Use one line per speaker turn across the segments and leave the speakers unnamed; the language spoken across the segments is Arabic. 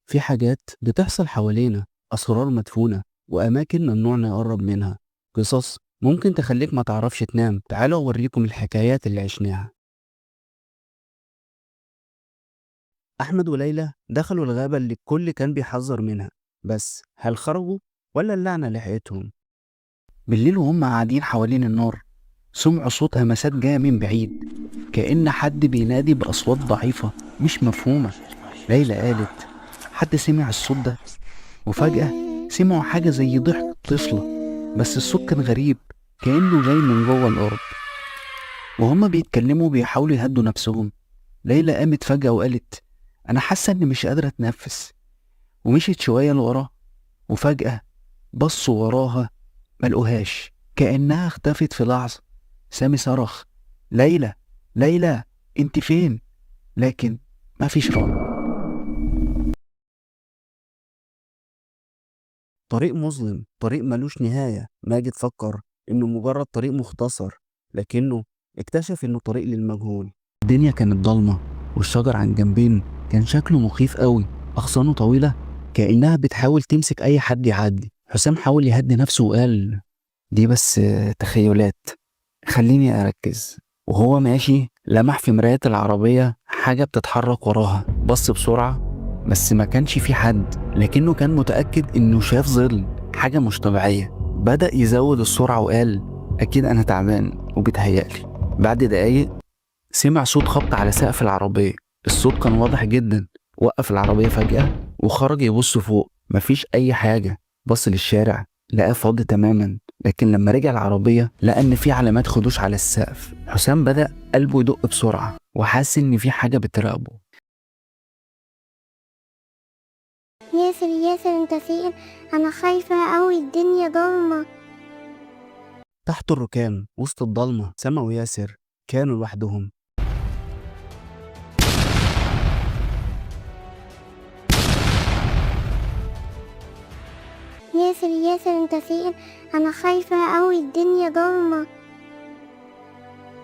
في حاجات بتحصل حوالينا، أسرار مدفونة وأماكن ممنوع نقرب منها، قصص ممكن تخليك ما تعرفش تنام. تعالوا أوريكم الحكايات اللي عشناها. أحمد وليلى دخلوا الغابة اللي الكل كان بيحذر منها، بس هل خرجوا ولا اللعنة لحقتهم؟ بالليل وهم قاعدين حوالين النار سمعوا صوت همسات جاية من بعيد، كأن حد بينادي بأصوات ضعيفة مش مفهومة. ليلى قالت حد سمع الصوت ده، وفجأة سمعوا حاجة زي ضحك طفلة، بس الصوت كان غريب، كأنه جاي من جوه الأرض. وهما بيتكلموا بيحاولوا يهدوا نفسهم، ليلى قامت فجأة وقالت أنا حاسة إني مش قادرة أتنفس، ومشيت شوية لورا، وفجأة بصوا وراها ملقوهاش، كأنها اختفت في لحظة. سامي صرخ ليلى، ليلى انت فين؟ لكن مفيش رد. طريق مظلم، طريق ملوش نهاية. ماجد فكر إنه مجرد طريق مختصر، لكنه اكتشف إنه طريق للمجهول. الدنيا كانت ضلمة، والشجر عن جنبين كان شكله مخيف قوي، أغصانه طويلة كأنها بتحاول تمسك أي حد يعدي. حسام حاول يهدي نفسه وقال دي بس تخيلات، خليني أركز. وهو ماشي لمح في مراية العربية حاجة بتتحرك وراها، بص بسرعة بس ما كانش في حد، لكنه كان متأكد إنه شاف ظل، حاجة مش طبيعية. بدأ يزود السرعة وقال أكيد أنا تعبان وبيتهيألي. بعد دقايق سمع صوت خبط على سقف العربية، الصوت كان واضح جدا. وقف العربية فجأة وخرج يبص فوق، مفيش أي حاجة. بص للشارع لقاه فاضي تماما، لكن لما رجع العربية لقى إن في علامات خدوش على السقف. حسام بدأ قلبه يدق بسرعة وحس إن في حاجة بتراقبه.
ياسر ياسر انت فين؟ انا خايفة اوي، الدنيا ضلمة.
تحت الركام وسط الضلمة سما وياسر كانوا لوحدهم.
ياسر ياسر انت فين؟ انا خايفة اوي، الدنيا ضلمة.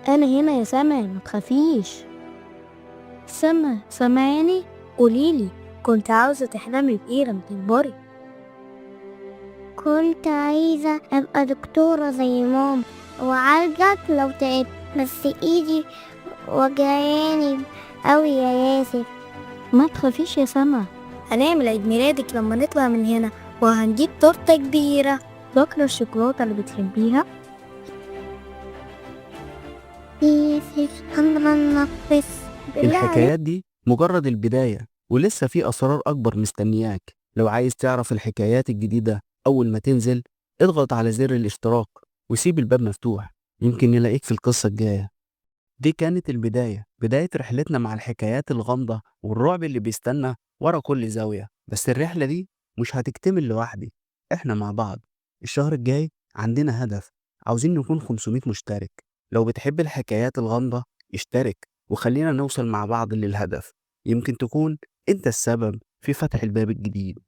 انا هنا يا سما، ما تخافيش. سما سامعاني؟ قوليلي، كنت عاوزة تحلمي بإيه لما تكبري؟
كنت عايزة ابقى دكتورة زي ماما وعالجك لو تعبت، بس ايدي وجعاني اوي يا ياسر.
ما تخافيش يا سما، هنعمل عيد ميلادك لما نطلع من هنا، وهنجيب تورتة كبيرة. فاكرة الشوكولاتة اللي بتحبيها؟
ياسر انا نفس
الحكايات دي مجرد البداية، ولسه في أسرار أكبر مستنياك. لو عايز تعرف الحكايات الجديدة أول ما تنزل، اضغط على زر الاشتراك وسيب الباب مفتوح، يمكن نلاقيك في القصة الجاية. دي كانت البداية، بداية رحلتنا مع الحكايات الغامضة والرعب اللي بيستنى ورا كل زاوية. بس الرحلة دي مش هتكتمل لوحدي، احنا مع بعض. الشهر الجاي عندنا هدف، عاوزين نكون 500 مشترك. لو بتحب الحكايات الغامضة اشترك وخلينا نوصل مع بعض للهدف، يمكن تكون انت السبب في فتح الباب الجديد.